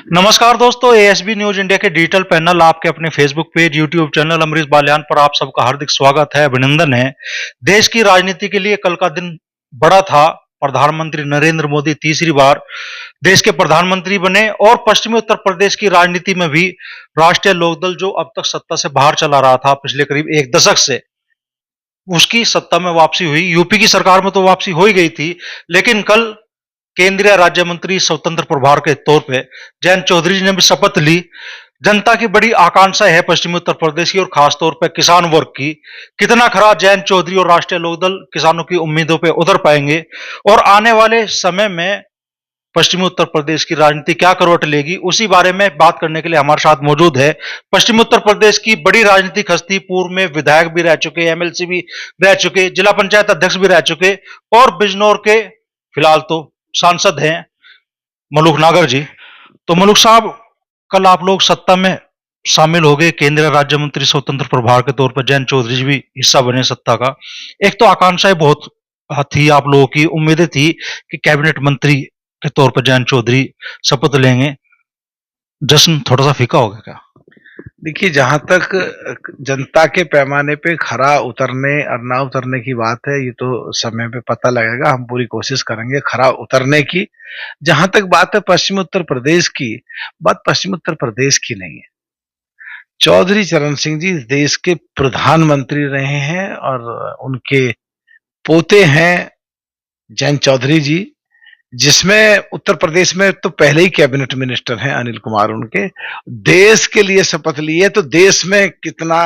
नमस्कार दोस्तों, ASB News India के डिजिटल पैनल आपके अपने Facebook page, YouTube channel Amrish Baliyan पर आप सबका हार्दिक स्वागत है, अभिनंदन है। देश की राजनीति के लिए कल का दिन बड़ा था। प्रधानमंत्री नरेंद्र मोदी तीसरी बार देश के प्रधानमंत्री बने और पश्चिमी उत्तर प्रदेश की राजनीति में भी राष्ट्रीय लोकदल जो अब तक सत्ता से बाहर चला रहा था पिछले करीब एक दशक से, उसकी सत्ता में वापसी हुई। यूपी की सरकार में तो वापसी हो ही गई थी, लेकिन कल केंद्रीय राज्य मंत्री स्वतंत्र प्रभार के तौर पे जयंत चौधरी जी ने भी शपथ ली। जनता की बड़ी आकांक्षा है पश्चिमी उत्तर प्रदेश की और खासतौर पे किसान वर्ग की, कितना खरा जयंत चौधरी और राष्ट्रीय लोकदल किसानों की उम्मीदों पे उतर पाएंगे और आने वाले समय में पश्चिमी उत्तर प्रदेश की राजनीति क्या करवट लेगी, उसी बारे में बात करने के लिए हमारे साथ मौजूद है पश्चिमी उत्तर प्रदेश की बड़ी राजनीतिक हस्ती, पूर्व में विधायक भी रह चुके, एमएलसी भी रह चुके, जिला पंचायत अध्यक्ष भी रह चुके और बिजनौर के फिलहाल तो सांसद हैं मलूक नागर जी। तो मलूक साहब, कल आप लोग सत्ता में शामिल हो गए, केंद्रीय राज्य मंत्री स्वतंत्र प्रभार के तौर पर जयंत चौधरी जी भी हिस्सा बने सत्ता का। एक तो आकांक्षाएं बहुत थी, आप लोगों की उम्मीदें थी कि कैबिनेट मंत्री के तौर पर जयंत चौधरी शपथ लेंगे। जश्न थोड़ा सा फीका हो गया क्या? देखिए, जहां तक जनता के पैमाने पे खरा उतरने और ना उतरने की बात है, ये तो समय पे पता लगेगा। हम पूरी कोशिश करेंगे खरा उतरने की। जहां तक बात है पश्चिम उत्तर प्रदेश की, बात पश्चिम उत्तर प्रदेश की नहीं है। चौधरी चरण सिंह जी इस देश के प्रधानमंत्री रहे हैं और उनके पोते हैं जयंत चौधरी जी, जिसमें उत्तर प्रदेश में तो पहले ही कैबिनेट मिनिस्टर हैं अनिल कुमार उनके। देश के लिए शपथ ली है तो देश में कितना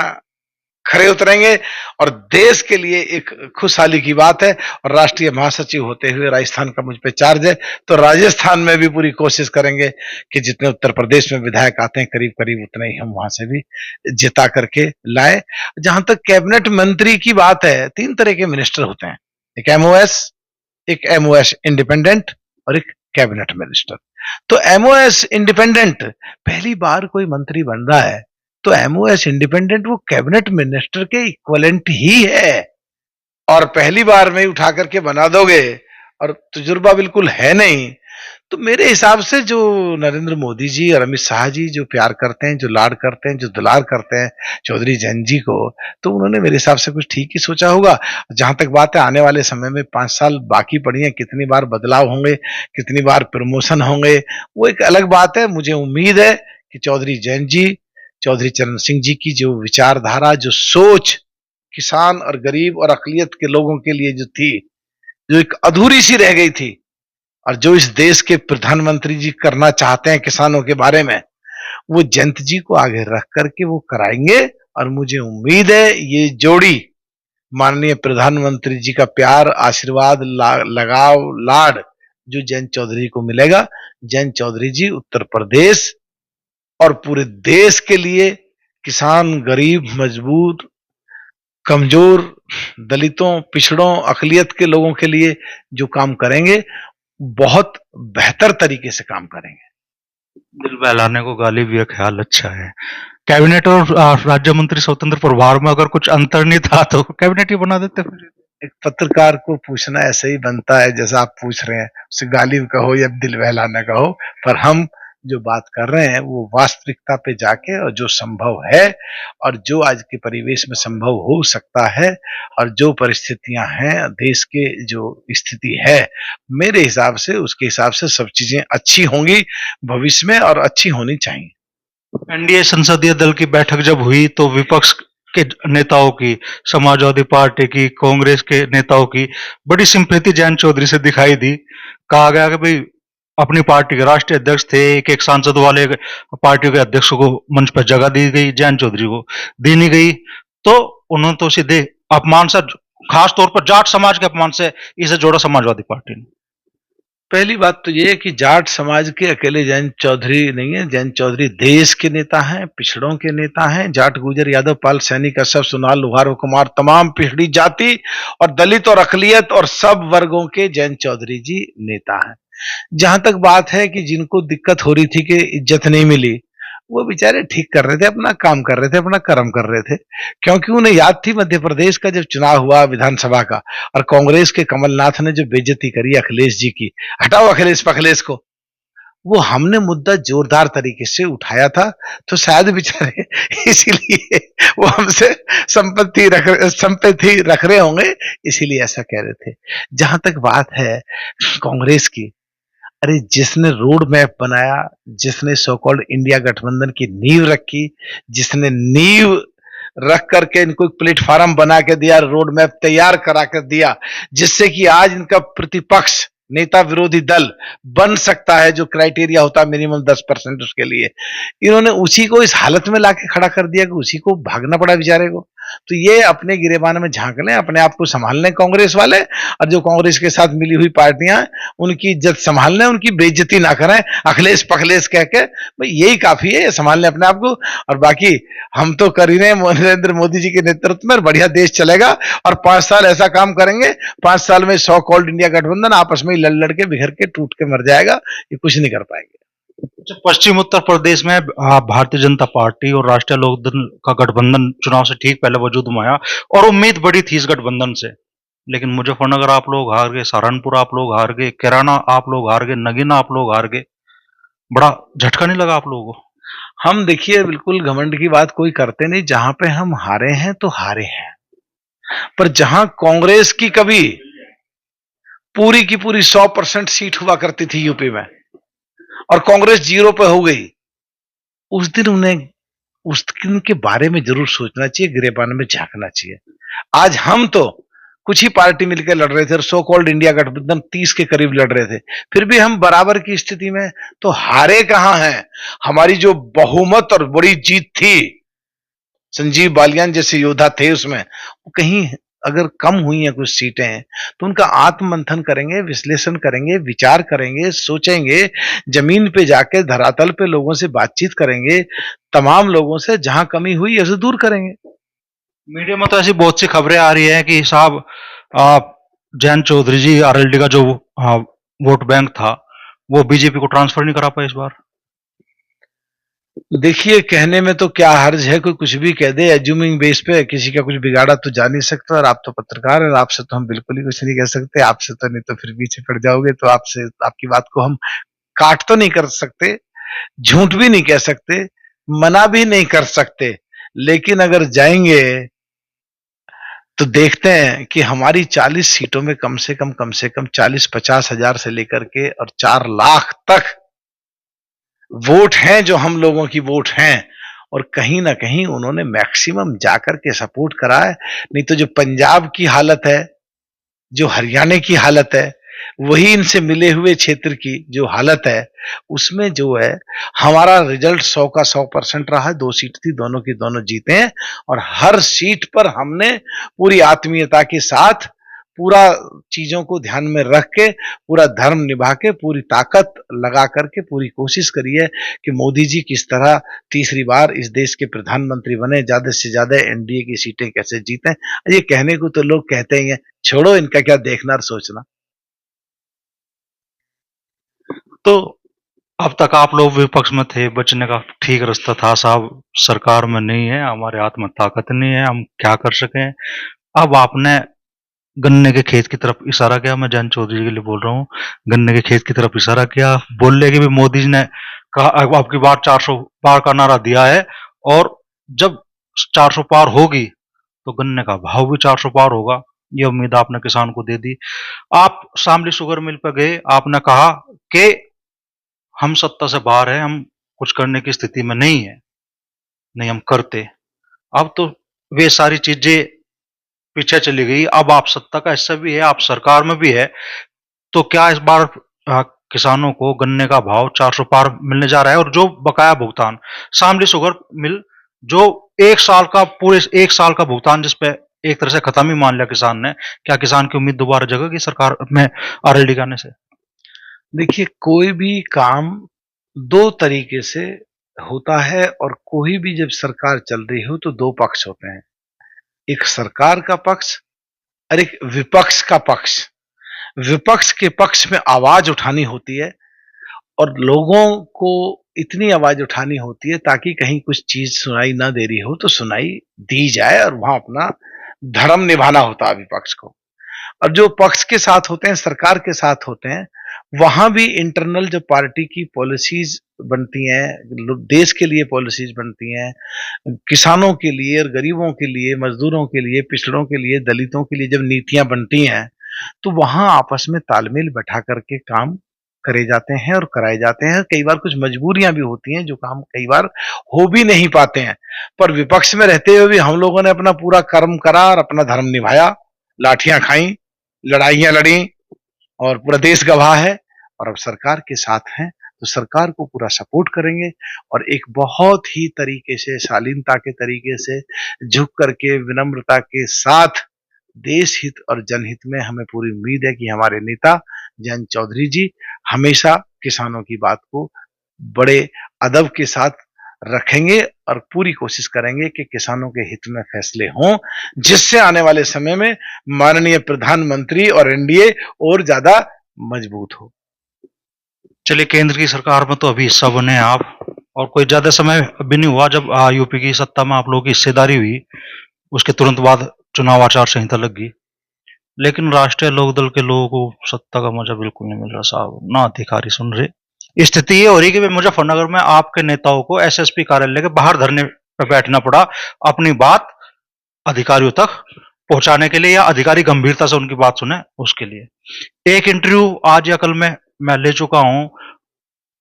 खरे उतरेंगे, और देश के लिए एक खुशहाली की बात है। और राष्ट्रीय महासचिव होते हुए राजस्थान का मुझ पे चार्ज है, तो राजस्थान में भी पूरी कोशिश करेंगे कि जितने उत्तर प्रदेश में विधायक आते हैं करीब करीब उतने ही हम वहां से भी जिता करके लाए। जहां तक कैबिनेट मंत्री की बात है, 3 तरह के मिनिस्टर होते हैं, एक एमओएस इंडिपेंडेंट और एक कैबिनेट मिनिस्टर। तो एमओएस इंडिपेंडेंट पहली बार कोई मंत्री बन रहा है, तो एमओएस इंडिपेंडेंट वो कैबिनेट मिनिस्टर के इक्विवेलेंट ही है, और पहली बार में उठा करके बना दोगे और तजुर्बा बिल्कुल है नहीं। तो मेरे हिसाब से जो नरेंद्र मोदी जी और अमित शाह जी जो प्यार करते हैं, जो लाड करते हैं, जो दुलार करते हैं चौधरी जयंत जी को, तो उन्होंने मेरे हिसाब से कुछ ठीक ही सोचा होगा। जहां तक बात है आने वाले समय में 5 साल बाकी पड़ी है, कितनी बार बदलाव होंगे, कितनी बार प्रमोशन होंगे, वो एक अलग बात है। मुझे उम्मीद है कि चौधरी जयंत जी, चौधरी चरण सिंह जी की जो विचारधारा, जो सोच किसान और गरीब और अकलियत के लोगों के लिए जो थी, जो एक अधूरी सी रह गई थी, और जो इस देश के प्रधानमंत्री जी करना चाहते हैं किसानों के बारे में, वो जयंत जी को आगे रख करके वो कराएंगे। और मुझे उम्मीद है ये जोड़ी, माननीय प्रधानमंत्री जी का प्यार, आशीर्वाद, लगाव, लाड जो जयंत चौधरी को मिलेगा, जयंत चौधरी जी उत्तर प्रदेश और पूरे देश के लिए किसान, गरीब, मजबूत, कमजोर, दलितों, पिछड़ों, अकलियत के लोगों के लिए जो काम करेंगे, बहुत बेहतर तरीके से काम करेंगे। दिल बहलाने को गाली भी, ख्याल अच्छा है। कैबिनेट और राज्य मंत्री स्वतंत्र प्रभार में अगर कुछ अंतर नहीं था तो कैबिनेट ही बना देते फिर। एक पत्रकार को पूछना ऐसे ही बनता है जैसा आप पूछ रहे हैं, उसे गाली कहो या दिल बहलाना कहो, पर हम जो बात कर रहे हैं वो वास्तविकता पे जाके, और जो संभव है और जो आज के परिवेश में संभव हो सकता है, और जो परिस्थितियां हैं देश के, जो स्थिति है, मेरे हिसाब से उसके हिसाब से सब चीजें अच्छी होंगी भविष्य में, और अच्छी होनी चाहिए। एनडीए संसदीय दल की बैठक जब हुई तो विपक्ष के नेताओं की, समाजवादी पार्टी की, कांग्रेस के नेताओं की बड़ी सिंपैथी जयंत चौधरी से दिखाई दी। कहा गया कि भाई अपनी पार्टी के राष्ट्रीय अध्यक्ष थे, एक एक सांसद वाले पार्टी के अध्यक्ष को मंच पर जगह दी गई, जयंत चौधरी को दी नहीं गई, तो उन्होंने तो सीधे अपमान से, खास तौर पर जाट समाज के अपमान से इसे जोड़ा समाजवादी पार्टी ने। पहली बात तो ये है कि जाट समाज के अकेले जयंत चौधरी नहीं है। जयंत चौधरी देश के नेता हैं, पिछड़ों के नेता हैं। जाट, गुजर, यादव, पाल, सैनी, कश्यप, सोनाल, लोहार, कुमार, तमाम पिछड़ी जाति और दलित और अकलियत और सब वर्गों के जयंत चौधरी जी नेता हैं। जहां तक बात है कि जिनको दिक्कत हो रही थी कि इज्जत नहीं मिली, वो बेचारे ठीक कर रहे थे, अपना काम कर रहे थे, अपना कर्म कर रहे थे, क्योंकि उन्हें याद थी मध्य प्रदेश का जब चुनाव हुआ विधानसभा का, और कांग्रेस के कमलनाथ ने जो बेइज्जती करी अखिलेश जी की, हटाओ अखिलेश पखलेश को, वो हमने मुद्दा जोरदार तरीके से उठाया था, तो शायद बेचारे इसीलिए वो हमसे संपत्ति रख रहे होंगे, इसीलिए ऐसा कह रहे थे। जहां तक बात है कांग्रेस की, अरे जिसने रोड मैप बनाया, जिसने सो कॉल्ड इंडिया गठबंधन की नींव रखी, जिसने नींव रख करके इनको एक प्लेटफॉर्म बना के दिया, रोड मैप तैयार करा कर दिया, जिससे कि आज इनका प्रतिपक्ष नेता विरोधी दल बन सकता है, जो क्राइटेरिया होता है मिनिमम 10% उसके लिए, इन्होंने उसी को इस हालत में लाके खड़ा कर दिया कि उसी को भागना पड़ा बेचारे को। तो ये अपने गिरेबान में झांक लें, अपने आप को संभाल लें कांग्रेस वाले, और जो कांग्रेस के साथ मिली हुई पार्टियां उनकी इज्जत संभाल लें, उनकी बेइज्जती ना करें अखिलेश पखलेश कह के, भाई यही काफी है, संभाल लें अपने आप को। और बाकी हम तो कर ही रहे हैं नरेंद्र मोदी जी के नेतृत्व में, बढ़िया देश चलेगा। और 5 साल ऐसा काम करेंगे, 5 साल में सो कॉल्ड इंडिया गठबंधन आपस में लड़ के बिखर के टूट के मर जाएगा, ये कुछ नहीं कर पाएंगे। अच्छा, पश्चिम उत्तर प्रदेश में भारतीय जनता पार्टी और राष्ट्रीय लोकदल का गठबंधन चुनाव से ठीक पहले वजूद में आया और उम्मीद बड़ी थी इस गठबंधन से, लेकिन मुजफ्फरनगर आप लोग हार गए, सहारनपुर आप लोग हार गए, कैराना आप लोग हार गए, नगीना आप लोग हार गए। बड़ा झटका नहीं लगा आप लोगों को? हम देखिए बिल्कुल घमंड की बात कोई करते नहीं, जहां पे हम हारे हैं तो हारे हैं, पर जहां कांग्रेस की कभी पूरी की पूरी 100% सीट हुआ करती थी यूपी में और कांग्रेस 0 पे हो गई, उस दिन उन्हें उस दिन के बारे में जरूर सोचना चाहिए, गिरेबान में झांकना चाहिए। आज हम तो कुछ ही पार्टी मिलकर लड़ रहे थे और सो कॉल्ड इंडिया गठबंधन 30 के करीब लड़ रहे थे, फिर भी हम बराबर की स्थिति में तो हारे कहां हैं। हमारी जो बहुमत और बड़ी जीत थी, संजीव बालियान जैसे योद्धा थे उसमें, वो कहीं अगर कम हुई हैं कुछ सीटें, तो उनका आत्ममंथन करेंगे, विश्लेषण करेंगे, विचार करेंगे, सोचेंगे, जमीन पे जाके धरातल पे लोगों से बातचीत करेंगे, तमाम लोगों से जहां कमी हुई उसे दूर करेंगे। मीडिया में तो ऐसी बहुत सी खबरें आ रही है कि साहब जयंत चौधरी जी आरएलडी का जो वोट बैंक था वो बीजेपी को ट्रांसफर नहीं करा पाए इस बार। देखिए कहने में तो क्या हर्ज है, कोई कुछ भी कह दे, एज्यूमिंग बेस पे किसी का कुछ बिगाड़ा तो जा नहीं सकता, और आप तो पत्रकार हैं, आपसे तो हम बिल्कुल ही कुछ नहीं कह सकते, आपसे तो नहीं तो फिर पीछे पड़ जाओगे, तो आपसे आपकी बात को हम काट तो नहीं कर सकते, झूठ भी नहीं कह सकते, मना भी नहीं कर सकते, लेकिन अगर जाएंगे तो देखते हैं कि हमारी 40 सीटों में कम से कम 40-50 हजार से लेकर के और 4 लाख तक वोट हैं, जो हम लोगों की वोट हैं, और कहीं ना कहीं उन्होंने मैक्सिमम जाकर के सपोर्ट करा है। नहीं तो जो पंजाब की हालत है, जो हरियाणा की हालत है, वही इनसे मिले हुए क्षेत्र की जो हालत है, उसमें जो है हमारा रिजल्ट 100 का 100% रहा है। 2 सीट थी, दोनों की दोनों जीते हैं, और हर सीट पर हमने पूरी आत्मीयता के साथ पूरा चीजों को ध्यान में रख के, पूरा धर्म निभा के, पूरी ताकत लगा करके पूरी कोशिश करी है कि मोदी जी किस तरह तीसरी बार इस देश के प्रधानमंत्री बने, ज्यादा से ज्यादा एनडीए की सीटें कैसे जीतें। ये कहने को तो लोग कहते ही हैं, छोड़ो इनका क्या देखना और सोचना। तो अब तक आप लोग विपक्ष में थे, बचने का ठीक रास्ता था साहब, सरकार में नहीं है, हमारे हाथ में ताकत नहीं है, हम क्या कर सकें। अब आपने गन्ने के खेत की तरफ इशारा किया, मैं जयंत चौधरी के लिए बोल रहा हूँ, गन्ने के खेत की तरफ इशारा किया, बोलने की भी मोदी जी ने कहा अब आपकी बार 400 पार का नारा दिया है, और जब 400 पार होगी तो गन्ने का भाव भी 400 पार होगा, ये उम्मीद आपने किसान को दे दी। आप शामली शुगर मिल पर गए, आपने कहा कि हम सत्ता से बाहर हैं, हम कुछ करने की स्थिति में नहीं है, नहीं हम करते। अब तो वे सारी चीजें पीछे चली गई, अब आप सत्ता का हिस्सा भी है, आप सरकार में भी है, तो क्या इस बार किसानों को गन्ने का भाव 400 पार मिलने जा रहा है? और जो बकाया भुगतान शामली शुगर मिल, जो 1 साल का पूरे 1 साल का भुगतान जिसपे एक तरह से खत्म ही मान लिया किसान ने, क्या किसान की उम्मीद दोबारा जगेगी सरकार में आरएलडी आने से? देखिए कोई भी काम 2 तरीके से होता है, और कोई भी जब सरकार चल रही हो तो 2 पक्ष होते हैं, एक सरकार का पक्ष और एक विपक्ष का पक्ष। विपक्ष के पक्ष में आवाज उठानी होती है, और लोगों को इतनी आवाज उठानी होती है ताकि कहीं कुछ चीज सुनाई ना दे रही हो तो सुनाई दी जाए, और वहां अपना धर्म निभाना होता है विपक्ष को। और जो पक्ष के साथ होते हैं, सरकार के साथ होते हैं, वहां भी इंटरनल जो पार्टी की पॉलिसीज बनती हैं, देश के लिए पॉलिसीज बनती हैं, किसानों के लिए और गरीबों के लिए, मजदूरों के लिए, पिछड़ों के लिए, दलितों के लिए जब नीतियां बनती हैं, तो वहां आपस में तालमेल बैठा करके काम करे जाते हैं और कराए जाते हैं। कई बार कुछ मजबूरियां भी होती हैं, जो काम कई बार हो भी नहीं पाते हैं, पर विपक्ष में रहते हुए भी हम लोगों ने अपना पूरा कर्म करा और अपना धर्म निभाया, लाठियां खाई, लड़ाइयां लड़ी, और पूरा देश गवाह है। और अब सरकार के साथ हैं, तो सरकार को पूरा सपोर्ट करेंगे और एक बहुत ही तरीके से, शालीनता के तरीके से, झुक करके, विनम्रता के साथ, देश हित और जनहित में हमें पूरी उम्मीद है कि हमारे नेता जयंत चौधरी जी हमेशा किसानों की बात को बड़े अदब के साथ रखेंगे और पूरी कोशिश करेंगे कि किसानों के हित में फैसले हों, जिससे आने वाले समय में माननीय प्रधानमंत्री और एनडीए और ज्यादा मजबूत हो। चलिए, केंद्र की सरकार में तो अभी हिस्सा बने हैं आप, और कोई ज्यादा समय अभी नहीं हुआ जब यूपी की सत्ता में आप लोगों की हिस्सेदारी हुई, उसके तुरंत बाद चुनाव आचार संहिता लग गई। लेकिन राष्ट्रीय लोकदल के लोगों को सत्ता का मजा बिल्कुल नहीं मिल रहा साहब, ना अधिकारी सुन रहे। स्थिति ये हो रही कि मुजफ्फरनगर में आपके नेताओं को एसएसपी कार्यालय के बाहर धरने पर बैठना पड़ा अपनी बात अधिकारियों तक पहुंचाने के लिए, या अधिकारी गंभीरता से उनकी बात सुने उसके लिए। एक इंटरव्यू आज या कल में मैं ले चुका हूं,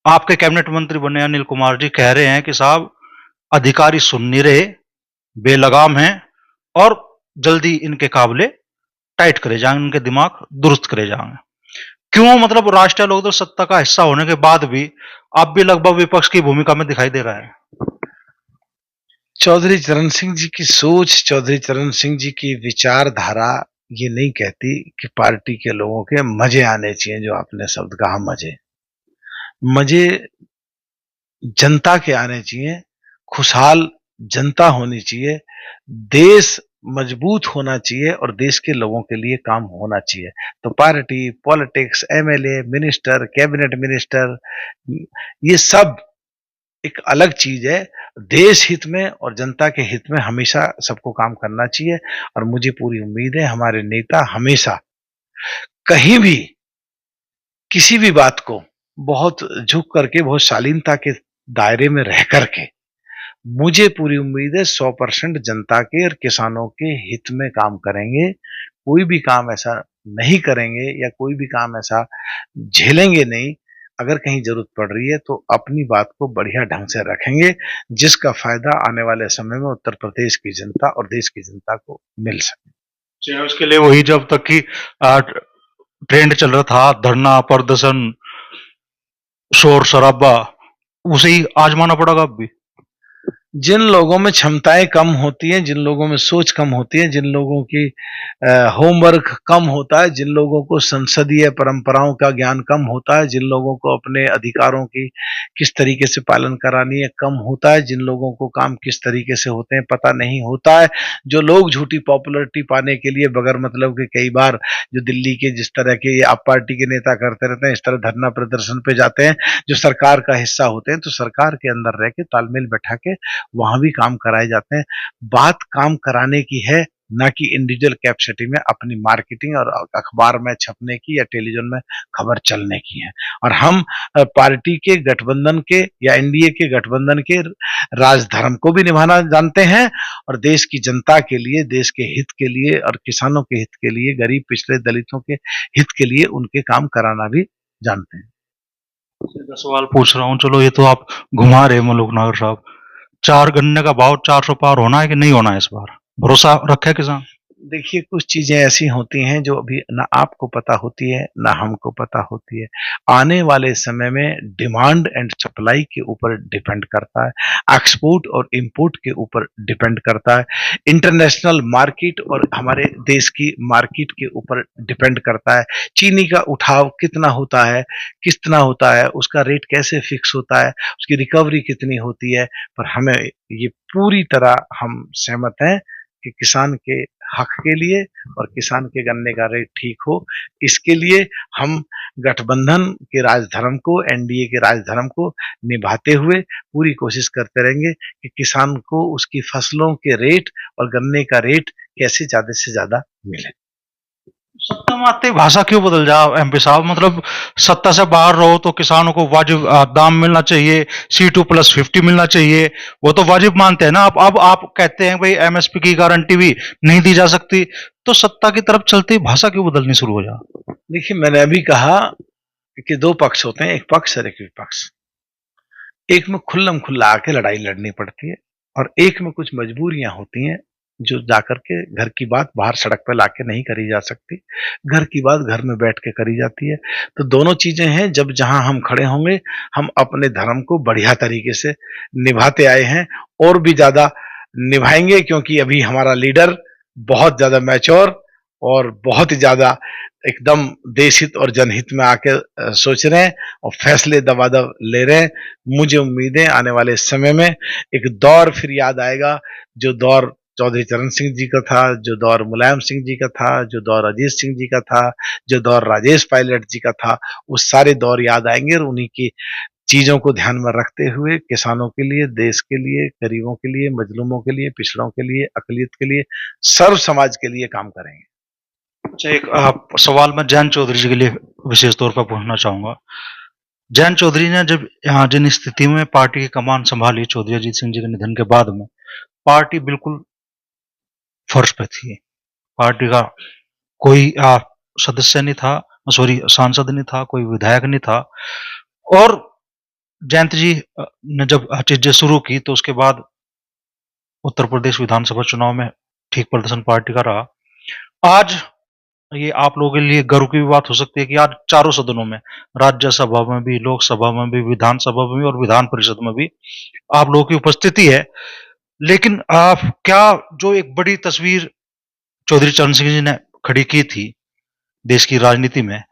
आपके कैबिनेट मंत्री बने अनिल कुमार जी कह रहे हैं कि साहब अधिकारी सुन नहीं रहे, बेलगाम हैं, और जल्दी इनके काबले टाइट करे जाएंगे, इनके दिमाग दुरुस्त करे जाएंगे। क्यों, मतलब राष्ट्रीय लोकदल सत्ता का हिस्सा होने के बाद भी अब भी लगभग विपक्ष की भूमिका में दिखाई दे रहा है। चौधरी चरण सिंह जी की सोच, चौधरी चरण सिंह जी की विचारधारा ये नहीं कहती कि पार्टी के लोगों के मजे आने चाहिए। जो आपने शब्द कहा, मजे, मजे जनता के आने चाहिए, खुशहाल जनता होनी चाहिए, देश मजबूत होना चाहिए और देश के लोगों के लिए काम होना चाहिए। तो party, politics, MLA, minister, cabinet minister, ये सब एक अलग चीज है। देश हित में और जनता के हित में हमेशा सबको काम करना चाहिए। और मुझे पूरी उम्मीद है हमारे नेता हमेशा कहीं भी किसी भी बात को बहुत झुक करके, बहुत शालीनता के दायरे में रह करके, मुझे पूरी उम्मीद है 100% जनता के और किसानों के हित में काम करेंगे। कोई भी काम ऐसा नहीं करेंगे या कोई भी काम ऐसा झेलेंगे नहीं। अगर कहीं जरूरत पड़ रही है तो अपनी बात को बढ़िया ढंग से रखेंगे, जिसका फायदा आने वाले समय में उत्तर प्रदेश की जनता और देश की जनता को मिल सके। चाहे उसके लिए वही जब तक की ट्रेंड चल रहा था, धरना, प्रदर्शन, शोर शराबा, उसे ही आजमाना पड़ेगा अब भी। जिन लोगों में क्षमताएं कम होती हैं, जिन लोगों में सोच कम होती है, जिन लोगों की होमवर्क कम होता है, जिन लोगों को संसदीय परंपराओं का ज्ञान कम होता है, जिन लोगों को अपने अधिकारों की किस तरीके से पालन करानी है कम होता है, जिन लोगों को काम किस तरीके से होते हैं पता नहीं होता है, जो लोग झूठी पॉपुलरिटी पाने के लिए बगैर मतलब के कई बार जो दिल्ली के जिस तरह के आप पार्टी के नेता करते रहते हैं, इस तरह धरना प्रदर्शन पे जाते हैं, जो सरकार का हिस्सा होते हैं, तो सरकार के अंदर रह के तालमेल बैठा के वहां भी काम कराए जाते हैं। बात काम कराने की है, ना कि इंडिविजुअल कैपेसिटी में अपनी मार्केटिंग और अखबार में छपने की या टेलीविजन में खबर चलने की है। और हम पार्टी के गठबंधन के या एनडीए के गठबंधन के राजधर्म को भी निभाना जानते हैं और देश की जनता के लिए, देश के हित के लिए और किसानों के हित के लिए, गरीब पिछड़े दलितों के हित के लिए उनके काम कराना भी जानते हैं। सीधा सवाल पूछ रहा हूँ, चलो ये तो आप घुमा रहे मलूक नागर साहब, 4 गन्ने का भाव 400 पार होना है कि नहीं होना है इस बार? भरोसा रखे किसान? देखिए, कुछ चीजें ऐसी होती हैं जो अभी ना आपको पता होती है ना हमको पता होती है। आने वाले समय में डिमांड एंड सप्लाई के ऊपर डिपेंड करता है, एक्सपोर्ट और इंपोर्ट के ऊपर डिपेंड करता है, इंटरनेशनल मार्केट और हमारे देश की मार्केट के ऊपर डिपेंड करता है। चीनी का उठाव कितना होता है, कितना होता है, उसका रेट कैसे फिक्स होता है, उसकी रिकवरी कितनी होती है। पर हमें ये पूरी तरह हम सहमत हैं कि किसान के हक के लिए और किसान के गन्ने का रेट ठीक हो, इसके लिए हम गठबंधन के राजधर्म को, एनडीए के राजधर्म को निभाते हुए पूरी कोशिश करते रहेंगे कि किसान को उसकी फसलों के रेट और गन्ने का रेट कैसे ज्यादा से ज्यादा मिले। सत्ता में आते ही भाषा क्यों बदल जाए एमपी साहब? मतलब सत्ता से बाहर रहो तो किसानों को वाजिब दाम मिलना चाहिए, C2+50 मिलना चाहिए, वो तो वाजिब मानते हैं ना। अब आप कहते हैं भाई एमएसपी की गारंटी भी नहीं दी जा सकती, तो सत्ता की तरफ चलते ही भाषा क्यों बदलनी शुरू हो जाए? देखिए, मैंने अभी कहा कि दो पक्ष होते हैं, एक पक्ष और एक विपक्ष। एक में खुल्लम खुल्ला आके लड़ाई लड़नी पड़ती है और एक में कुछ मजबूरियां होती हैं जो जाकर के घर की बात बाहर सड़क पे लाके नहीं करी जा सकती, घर की बात घर में बैठ के करी जाती है। तो दोनों चीजें हैं, जब जहां हम खड़े होंगे हम अपने धर्म को बढ़िया तरीके से निभाते आए हैं और भी ज्यादा निभाएंगे, क्योंकि अभी हमारा लीडर बहुत ज्यादा मैच्योर और बहुत ही ज्यादा एकदम देश हित और जनहित में आके सोच रहे हैं और फैसले दबादब ले रहे हैं। मुझे उम्मीद है आने वाले समय में एक दौर फिर याद आएगा, जो दौर चौधरी चरण सिंह जी का था, जो दौर मुलायम सिंह जी का था, जो दौर अजीत सिंह जी का था, जो दौर राजेश पायलट जी का था। वो सारे दौर याद आएंगे और उन्हीं की चीजों को ध्यान में रखते हुए किसानों के लिए, देश के लिए, गरीबों के लिए, मजलूमों के लिए, पिछड़ों के लिए, अकलियत के लिए, सर्व समाज के लिए काम करेंगे। अच्छा, एक सवाल मैं जयंत चौधरी जी के लिए विशेष तौर पर पूछना चाहूंगा। जयंत चौधरी ने जब यहाँ जिन स्थिति में पार्टी की कमान संभाली चौधरी अजीत सिंह जी के निधन के बाद में, पार्टी बिल्कुल फर्श पे थी। पार्टी का कोई सदस्य नहीं था, सॉरी सांसद नहीं था, कोई विधायक नहीं था। और जयंत जी ने जब चीजें शुरू की तो उसके बाद उत्तर प्रदेश विधानसभा चुनाव में ठीक प्रदर्शन पार्टी का रहा। आज ये आप लोगों के लिए गर्व की भी बात हो सकती है कि आज चारों सदनों में, राज्यसभा में भी, लोकसभा में भी, विधानसभा में भी और विधान परिषद में भी आप लोगों की उपस्थिति है। लेकिन क्या जो एक बड़ी तस्वीर चौधरी चरण सिंह जी ने खड़ी की थी देश की राजनीति में,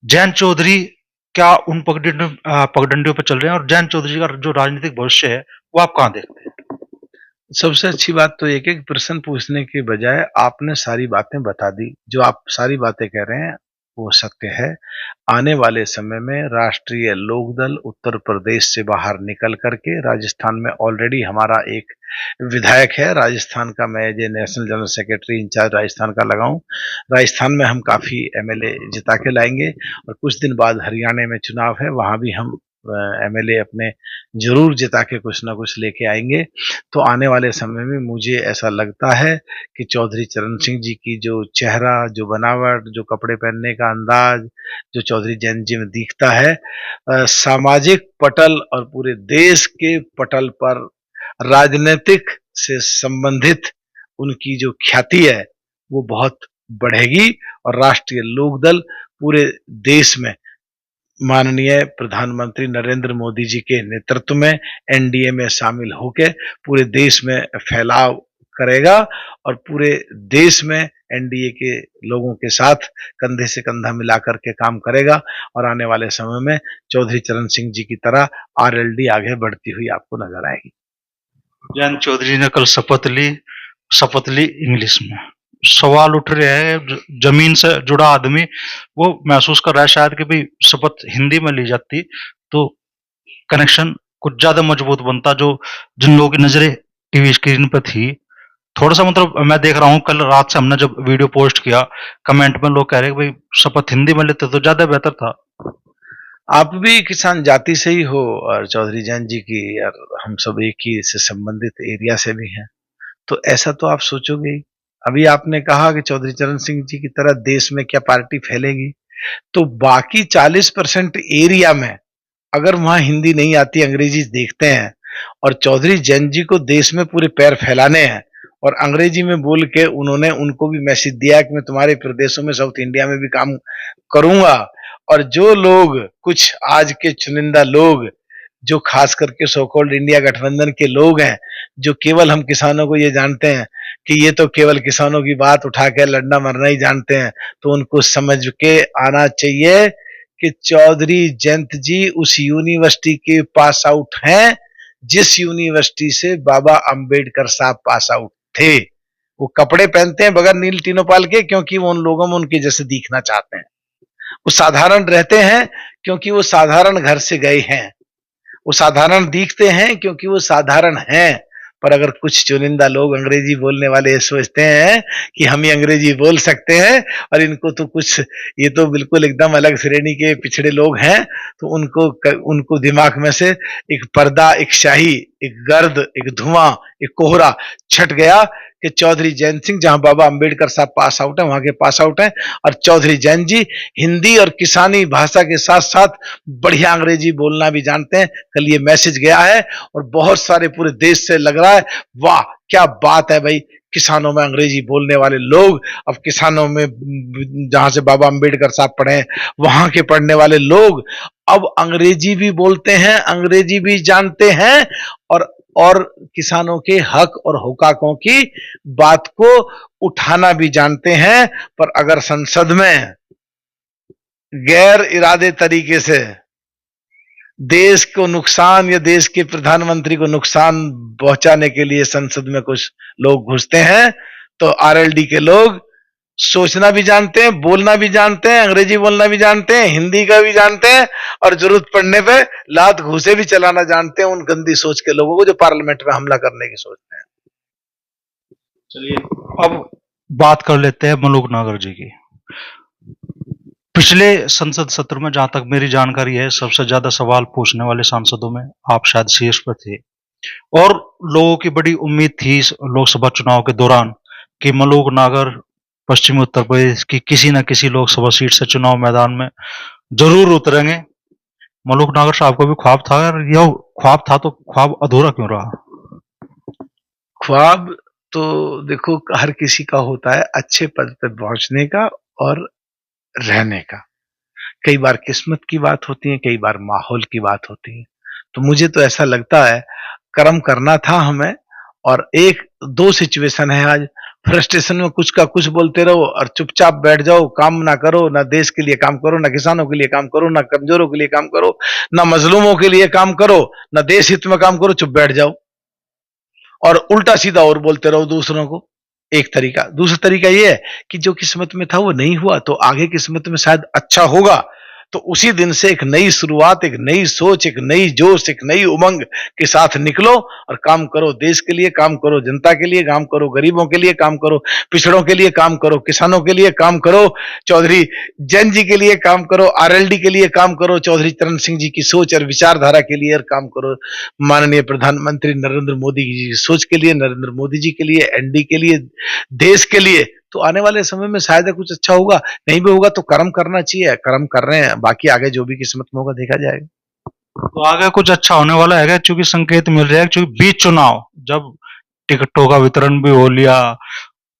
जयंत चौधरी क्या उन पगडंडियों पर चल रहे हैं? और जयंत चौधरी का जो राजनीतिक भविष्य है वो आप कहाँ देखते हैं? सबसे अच्छी बात तो एक एक प्रश्न पूछने के बजाय आपने सारी बातें बता दी। जो आप सारी बातें कह रहे हैं वो सत्य है। आने वाले समय में राष्ट्रीय लोकदल उत्तर प्रदेश से बाहर निकल करके, राजस्थान में ऑलरेडी हमारा एक विधायक है, राजस्थान का मैं जो national general secretary in charge Rajasthan का लगाऊं। राजस्थान में हम काफी एमएलए जिता के लाएंगे और कुछ दिन बाद हरियाणा में चुनाव है, वहां भी हम एमएलए अपने जरूर जिता के कुछ ना कुछ लेके आएंगे। तो आने वाले समय में मुझे ऐसा लगता है कि चौधरी चरण सिंह जी की जो चेहरा, जो बनावट, जो कपड़े पहनने का अंदाज, जो चौधरी जयंत जी में दिखता है, सामाजिक पटल और पूरे देश के पटल पर राजनीतिक से संबंधित उनकी जो ख्याति है वो बहुत बढ़ेगी और राष्ट्रीय लोकदल पूरे देश में माननीय प्रधानमंत्री नरेंद्र मोदी जी के नेतृत्व में एनडीए में शामिल होकर पूरे देश में फैलाव करेगा और पूरे देश में एनडीए के लोगों के साथ कंधे से कंधा मिलाकर के काम करेगा और आने वाले समय में चौधरी चरण सिंह जी की तरह आरएलडी आगे बढ़ती हुई आपको नजर आएगी। जयंत चौधरी ने कल शपथ ली इंग्लिश में। सवाल उठ रहे हैं, जमीन से जुड़ा आदमी वो महसूस कर रहा है शायद कि भाई शपथ हिंदी में ली जाती तो कनेक्शन कुछ ज्यादा मजबूत बनता। जो जिन लोगों की नजरें टीवी स्क्रीन पे थी, थोड़ा सा मतलब मैं देख रहा हूँ कल रात से हमने जब वीडियो पोस्ट किया, कमेंट में लोग कह रहे हैं भाई शपथ हिंदी में लेते तो ज्यादा बेहतर था। आप भी किसान जाति से ही हो और चौधरी जयंत जी की और हम सब एक ही से संबंधित एरिया से भी हैं, तो ऐसा तो आप सोचोगे ही। अभी आपने कहा कि चौधरी चरण सिंह जी की तरह देश में क्या पार्टी फैलेगी, तो बाकी 40% एरिया में अगर वहां हिंदी नहीं आती, अंग्रेजी देखते हैं और चौधरी जयंत जी को देश में पूरे पैर फैलाने हैं और अंग्रेजी में बोल के उन्होंने उनको भी मैसेज दिया कि मैं तुम्हारे प्रदेशों में, साउथ इंडिया में भी काम करूंगा। और जो लोग, कुछ आज के चुनिंदा लोग जो खास करके सो कॉल्ड इंडिया गठबंधन के लोग हैं, जो केवल हम किसानों को ये जानते हैं कि ये तो केवल किसानों की बात उठा के लड़ना मरना ही जानते हैं, तो उनको समझ के आना चाहिए कि चौधरी जयंत जी उस यूनिवर्सिटी के पास आउट हैं जिस यूनिवर्सिटी से बाबा अंबेडकर साहब पास आउट थे। वो कपड़े पहनते हैं बगैर नील टीनोपाल के क्योंकि वो उन लोगों में उनके जैसे दिखना चाहते हैं। वो साधारण रहते हैं क्योंकि वो साधारण घर से गए हैं। वो साधारण दिखते हैं क्योंकि वो साधारण हैं। और अगर कुछ चुनिंदा लोग अंग्रेजी बोलने वाले ये सोचते हैं कि हम ही अंग्रेजी बोल सकते हैं और इनको तो कुछ, ये तो बिल्कुल एकदम अलग श्रेणी के पिछड़े लोग हैं, तो उनको दिमाग में से एक पर्दा, एक शाही, एक गर्द, एक धुआं, एक कोहरा छट गया कि चौधरी जैन सिंह, जहां बाबा अंबेडकर साहब पास आउट है वहां के पास आउट है, और चौधरी जैन जी हिंदी और किसानी भाषा के साथ साथ बढ़िया अंग्रेजी बोलना भी जानते हैं। कल ये मैसेज गया है और बहुत सारे पूरे देश से लग रहा है, वाह क्या बात है भाई, किसानों में अंग्रेजी बोलने वाले लोग, अब किसानों में जहां से बाबा अंबेडकर साहब पढ़े वहां के पढ़ने वाले लोग अब अंग्रेजी भी बोलते हैं, अंग्रेजी भी जानते हैं, और किसानों के हक और हुकाकों की बात को उठाना भी जानते हैं। पर अगर संसद में गैर इरादे तरीके से देश को नुकसान या देश के प्रधानमंत्री को नुकसान पहुंचाने के लिए संसद में कुछ लोग घुसते हैं, तो आरएलडी के लोग सोचना भी जानते हैं, बोलना भी जानते हैं, अंग्रेजी बोलना भी जानते हैं, हिंदी का भी जानते हैं, और जरूरत पड़ने पे लात घूसे भी चलाना जानते हैं उन गंदी सोच के लोगों को जो पार्लियामेंट में हमला करने की सोचते हैं। चलिए अब बात कर लेते हैं मलूक नागर जी की। पिछले संसद सत्र में जहां तक मेरी जानकारी है सबसे ज्यादा सवाल पूछने वाले सांसदों में आप शायद शीर्ष पर थे, और लोगों की बड़ी उम्मीद थी लोकसभा चुनाव के दौरान कि मलूक नागर पश्चिमी उत्तर प्रदेश की किसी न किसी लोकसभा सीट से चुनाव मैदान में जरूर उतरेंगे। मलूक नागर साहब का भी ख्वाब था, यह ख्वाब था तो ख्वाब अधूरा क्यों रहा? ख्वाब तो देखो हर किसी का होता है, अच्छे पद पर पहुंचने का और रहने का। कई बार किस्मत की बात होती है, कई बार माहौल की बात होती है। तो मुझे तो ऐसा लगता है कर्म करना था हमें, और एक दो सिचुएशन है आज, फ्रस्ट्रेशन में कुछ का कुछ बोलते रहो और चुपचाप बैठ जाओ, काम ना करो, ना देश के लिए काम करो, ना किसानों के लिए काम करो, ना कमजोरों के लिए काम करो, ना मजलूमों के लिए काम करो, ना देश हित में काम करो, चुप बैठ जाओ और उल्टा सीधा और बोलते रहो दूसरों को। एक तरीका। दूसरा तरीका यह है कि जो किस्मत में था वो नहीं हुआ तो आगे किस्मत में शायद अच्छा होगा, तो उसी दिन से एक नई शुरुआत, एक नई सोच, एक नई जोश, एक नई उमंग के साथ निकलो और काम करो, देश के लिए काम करो, जनता के लिए काम करो, गरीबों के लिए काम करो, पिछड़ों के लिए काम करो, किसानों के लिए काम करो, चौधरी जैन जी के लिए काम करो, आरएलडी के लिए काम करो, चौधरी चरण सिंह जी की सोच और विचारधारा के लिए काम करो, माननीय प्रधानमंत्री नरेंद्र मोदी जी की सोच के लिए, नरेंद्र मोदी जी के लिए, एनडी के लिए, देश के लिए। तो आने वाले समय में शायद कुछ अच्छा होगा, नहीं भी होगा तो कर्म करना चाहिए, कर्म कर रहे हैं, बाकी आगे जो भी किस्मत में होगा देखा जाएगा। तो आगे कुछ अच्छा होने वाला है, क्योंकि संकेत मिल रहा है, क्योंकि बीच चुनाव जब टिकटों का वितरण भी हो लिया,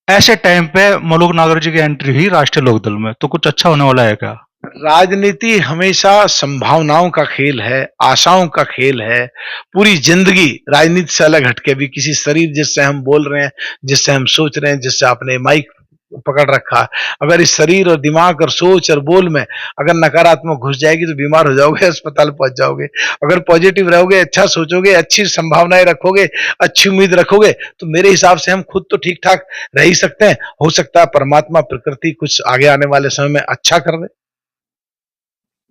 ऐसे टाइम पे मलूक नागर जी की एंट्री हुई राष्ट्रीय लोकदल में, तो कुछ अच्छा होने वाला है क्या? राजनीति हमेशा संभावनाओं का खेल है, आशाओं का खेल है। पूरी जिंदगी राजनीति से अलग हटके भी किसी शरीर जिससे हम बोल रहे हैं, जिससे हम सोच रहे हैं, जिससे आपने माइक पकड़ रखा, अगर इस शरीर और दिमाग और सोच और बोल में अगर नकारात्मक घुस जाएगी तो बीमार हो जाओगे, अस्पताल पहुंच जाओगे। अगर पॉजिटिव रहोगे, अच्छा सोचोगे, अच्छी संभावनाएं रखोगे, अच्छी उम्मीद रखोगे, तो मेरे हिसाब से हम खुद तो ठीक ठाक रह ही सकते हैं। हो सकता है परमात्मा प्रकृति कुछ आगे आने वाले समय में अच्छा कर दे।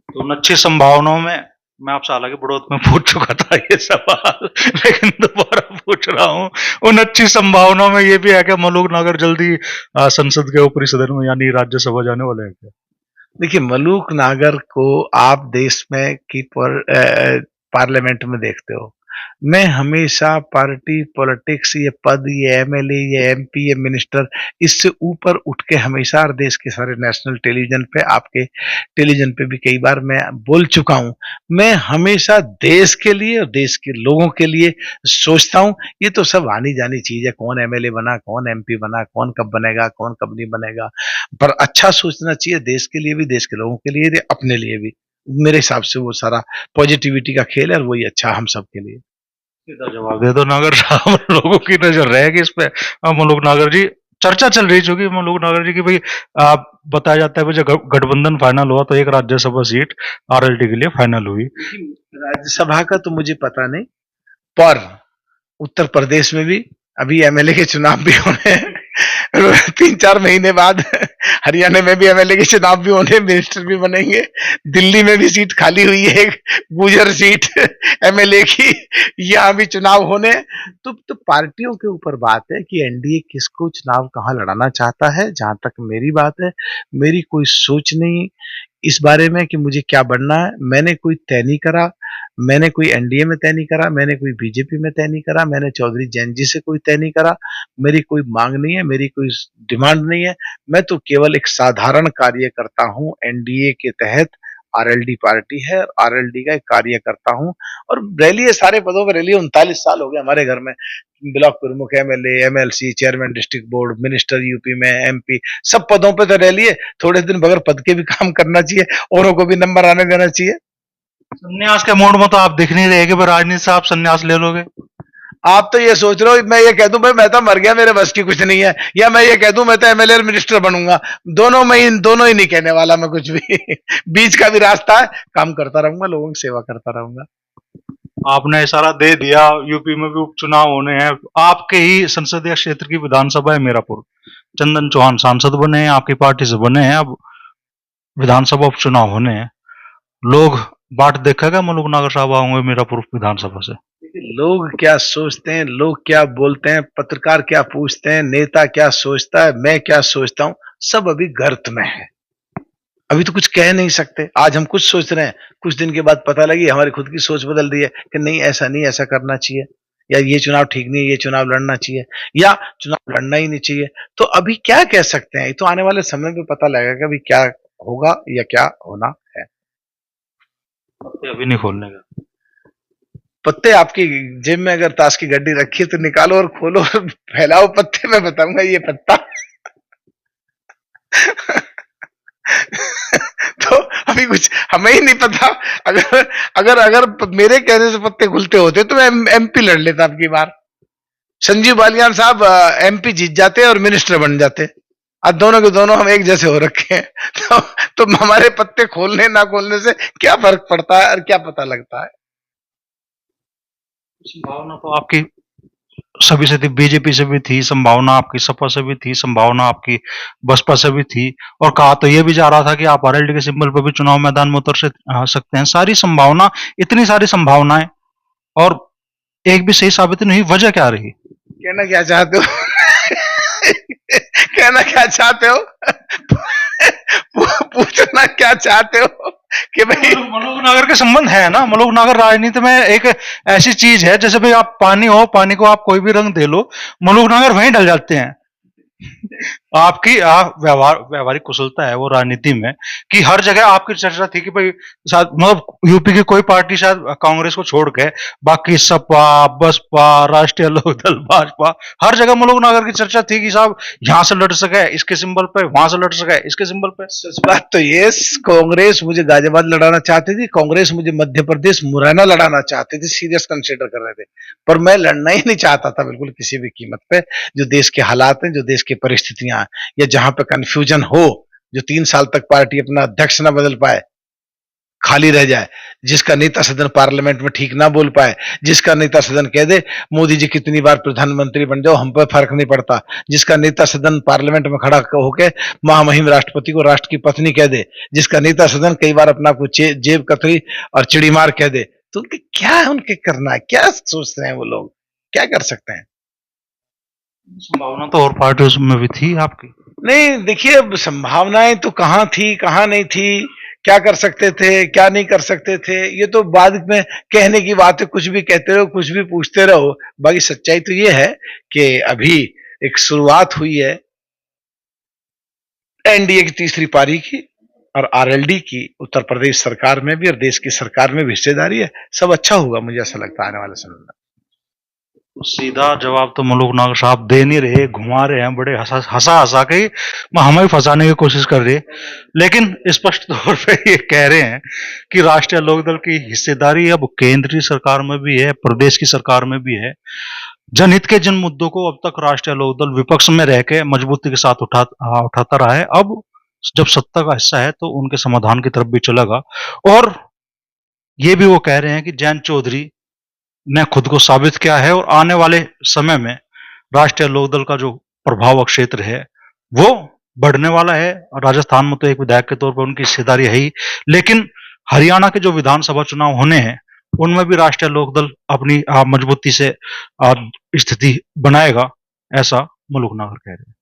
तो उन अच्छी संभावनाओं में मैं आपसे हालांकि बढ़ोत में पूछ चुका था ये सवाल, लेकिन दोबारा पूछ रहा हूँ, उन अच्छी संभावनाओं में ये भी है कि मलूक नागर जल्दी संसद के ऊपरी सदन में यानी राज्यसभा जाने वाले हैं क्या? देखिए, मलूक नागर को आप देश में की पार्लियामेंट में देखते हो, मैं हमेशा पार्टी पॉलिटिक्स, ये पद, ये एमएलए, ये एमपी, ये मिनिस्टर, इससे ऊपर उठ के हमेशा देश के सारे नेशनल टेलीविजन पे, आपके टेलीविजन पे भी कई बार मैं बोल चुका हूं, मैं हमेशा देश के लिए और देश के लोगों के लिए सोचता हूं। ये तो सब आनी जानी चीज है, कौन एमएलए बना, कौन एमपी बना, कौन कब बनेगा, कौन कब नहीं बनेगा, पर अच्छा सोचना चाहिए देश के लिए भी, देश के लोगों के लिए, अपने लिए भी। मेरे हिसाब से वो सारा पॉजिटिविटी का खेल है और वही अच्छा हम सब के लिए। सीधा जवाब दे दो नागर साहब, लोगों की नजर रहेगी इस पे। मलूक नागर जी, चर्चा चल रही चूंकि मलूक नागर जी की भाई आप बताया जाता है जब गठबंधन फाइनल हुआ तो एक राज्यसभा सीट आरएलडी के लिए फाइनल हुई। राज्यसभा का तो मुझे पता नहीं, पर उत्तर प्रदेश में भी अभी एमएलए के चुनाव भी होने हैं 3-4 महीने बाद हरियाणा में भी एमएलए के चुनाव भी होने, मिनिस्टर भी बनेंगे, दिल्ली में भी सीट खाली हुई है, गुजर सीट एमएलए की, यहाँ भी चुनाव होने। तो पार्टियों के ऊपर बात है कि एनडीए किसको चुनाव कहाँ लड़ाना चाहता है। जहां तक मेरी बात है, मेरी कोई सोच नहीं इस बारे में कि मुझे क्या बनना है। मैंने कोई तय नहीं करा, मैंने कोई एनडीए में तय नहीं करा, मैंने कोई बीजेपी में तय नहीं करा, मैंने चौधरी जैन जी से कोई तय नहीं करा, मेरी कोई मांग नहीं है, मेरी कोई डिमांड नहीं है। मैं तो केवल एक साधारण कार्यकर्ता हूं। एनडीए के तहत आरएलडी पार्टी है, आरएलडी का एक कार्यकर्ता हूं और रैली है, सारे पदों पर रैली। 39 साल हो गए हमारे घर में, ब्लॉक प्रमुख, MLA, MLC, chairman district board, minister UP में, एमपी, सब पदों पे तो रैली है। थोड़े दिन बगैर पद के भी काम करना चाहिए, औरों को भी नंबर आने देना चाहिए। संन्यास के मोड में तो आप दिख नहीं रहे कि भाई राजनीति से आप संन्यास ले लोगे। आप तो ये सोच रहे हो मैं ये कह दूं भाई मैं तो मर गया, मेरे बस की कुछ नहीं है, या मैं ये कह दूं मैं तो एमएलए और मिनिस्टर बनूंगा। दोनों ही नहीं कहने वाला मैं कुछ भी बीच का भी रास्ता है, काम करता रहूंगा, लोगों की सेवा करता रहूंगा। आपने इशारा दे दिया, यूपी में भी उपचुनाव होने हैं। आपके ही संसदीय क्षेत्र की विधानसभा है मीरापुर, चंदन चौहान सांसद बने हैं, आपकी पार्टी से बने हैं, अब विधानसभा उपचुनाव होने हैं। लोग बाट देखेगा मुलुक नागर साहब आऊंगे मीरापुर विधानसभा से। लोग क्या सोचते हैं, लोग क्या बोलते हैं, पत्रकार क्या पूछते हैं, नेता क्या सोचता है, मैं क्या सोचता हूं, सब अभी गर्त में है। अभी तो कुछ कह नहीं सकते। आज हम कुछ सोच रहे हैं, कुछ दिन के बाद पता लगी हमारी खुद की सोच बदल रही है कि नहीं ऐसा नहीं, ऐसा करना चाहिए, या ये चुनाव ठीक नहीं है, ये चुनाव लड़ना चाहिए, या चुनाव लड़ना ही नहीं चाहिए। तो अभी क्या कह सकते हैं, ये तो आने वाले समय में पता लगेगा कि अभी क्या होगा या क्या होना है। पत्ते अभी नहीं खोलने का। पत्ते आपकी जेब में अगर ताश की गड्डी रखी है तो निकालो और खोलो और फैलाओ पत्ते, मैं बताऊंगा ये पत्ता तो अभी कुछ हमें ही नहीं पता। अगर अगर अगर मेरे कहने से पत्ते खुलते होते तो मैं एमपी लड़ लेता अब की बार। संजीव बालियान साहब एमपी जीत जाते और मिनिस्टर बन जाते। आज दोनों के दोनों हम एक जैसे हो रखे हैं तो हमारे पत्ते खोलने ना खोलने से क्या फर्क पड़ता है और क्या पता लगता है। संभावना तो आपकी सभी से थी, बीजेपी से भी थी संभावना, आपकी सपा से भी थी संभावना, आपकी बसपा से भी थी, और कहा तो ये भी जा रहा था कि आप आरएलडी के सिंबल पर भी चुनाव मैदान में उतर से सकते हैं। सारी संभावना, इतनी सारी संभावनाएं, और एक भी सही साबित नहीं हुई। वजह क्या रही? कहना क्या चाहते हो कहना क्या चाहते हो पूछना क्या चाहते हो कि भाई मलूक नागर के संबंध है ना। मलूक नागर राजनीति में एक ऐसी चीज है, जैसे भाई आप पानी हो, पानी को आप कोई भी रंग दे लो, मलूक नागर वहीं डल जाते हैं। आपकी व्यवहारिक कुशलता है वो राजनीति में, कि हर जगह आपकी चर्चा थी कि भाई मतलब यूपी की कोई पार्टी शायद कांग्रेस को छोड़ के, बाकी सपा, बसपा, राष्ट्रीय लोकदल, भाजपा, हर जगह मलूक नागर की चर्चा थी कि साहब यहाँ से लड़ सके इसके सिंबल पे, वहां से लड़ सके इसके सिंबल पे। सच बात तो ये, कांग्रेस मुझे गाजियाबाद लड़ाना चाहती थी, कांग्रेस मुझे मध्य प्रदेश मुरैना लड़ाना चाहती थी, सीरियस कंसिडर कर रहे थे, पर मैं लड़ना ही नहीं चाहता था बिल्कुल किसी भी कीमत पे। जो देश के हालात हैं, जो देश की परिस्थितियां हैं, या जहां पे कंफ्यूजन हो, जो 3 साल तक पार्टी अपना अध्यक्ष ना बदल पाए, खाली रह जाए, जिसका नेता सदन पार्लियामेंट में ठीक ना बोल पाए, जिसका नेता सदन कह दे मोदी जी कितनी बार प्रधानमंत्री बन जाओ हम पर फर्क नहीं पड़ता, जिसका नेता सदन पार्लियामेंट में खड़ा होकर महामहिम राष्ट्रपति को राष्ट्र की पत्नी कह दे, जिसका नेता सदन कई बार अपना कुछ जेब कतरी और चिड़ीमार कह दे, तो उनके क्या है, उनके करना है, क्या सोच रहे हैं वो लोग, क्या कर सकते हैं। संभावना तो और पार्टियों में भी थी आपकी। नहीं देखिए, अब संभावनाएं तो कहाँ थी कहाँ नहीं थी, क्या कर सकते थे क्या नहीं कर सकते थे, ये तो बाद में कहने की बात है। कुछ भी कहते रहो, कुछ भी पूछते रहो, बाकी सच्चाई तो ये है कि अभी एक शुरुआत हुई है एनडीए की तीसरी पारी की, और आरएलडी की उत्तर प्रदेश सरकार में भी और देश की सरकार में भी हिस्सेदारी है। सब अच्छा होगा, मुझे ऐसा लगता है आने वाले समय में। सीधा जवाब तो मलूक नागर साहब दे नहीं रहे, घुमा रहे हैं, बड़े हंसा हंसा के हमें फंसाने की कोशिश कर रहे हैं। लेकिन स्पष्ट तौर पे ये कह रहे हैं कि राष्ट्रीय लोकदल की हिस्सेदारी अब केंद्रीय सरकार में भी है, प्रदेश की सरकार में भी है। जनहित के जिन मुद्दों को अब तक राष्ट्रीय लोकदल विपक्ष में रह के मजबूती के साथ उठाता रहा है, अब जब सत्ता का हिस्सा है तो उनके समाधान की तरफ भी चलेगा। और ये भी वो कह रहे हैं कि जयंत चौधरी ने खुद को साबित किया है, और आने वाले समय में राष्ट्रीय लोकदल का जो प्रभाव क्षेत्र है वो बढ़ने वाला है। और राजस्थान में तो एक विधायक के तौर पर उनकी हिस्सेदारी है ही, लेकिन हरियाणा के जो विधानसभा चुनाव होने हैं उनमें भी राष्ट्रीय लोकदल अपनी मजबूती से स्थिति बनाएगा, ऐसा मुलुक नागर कह रहे हैं।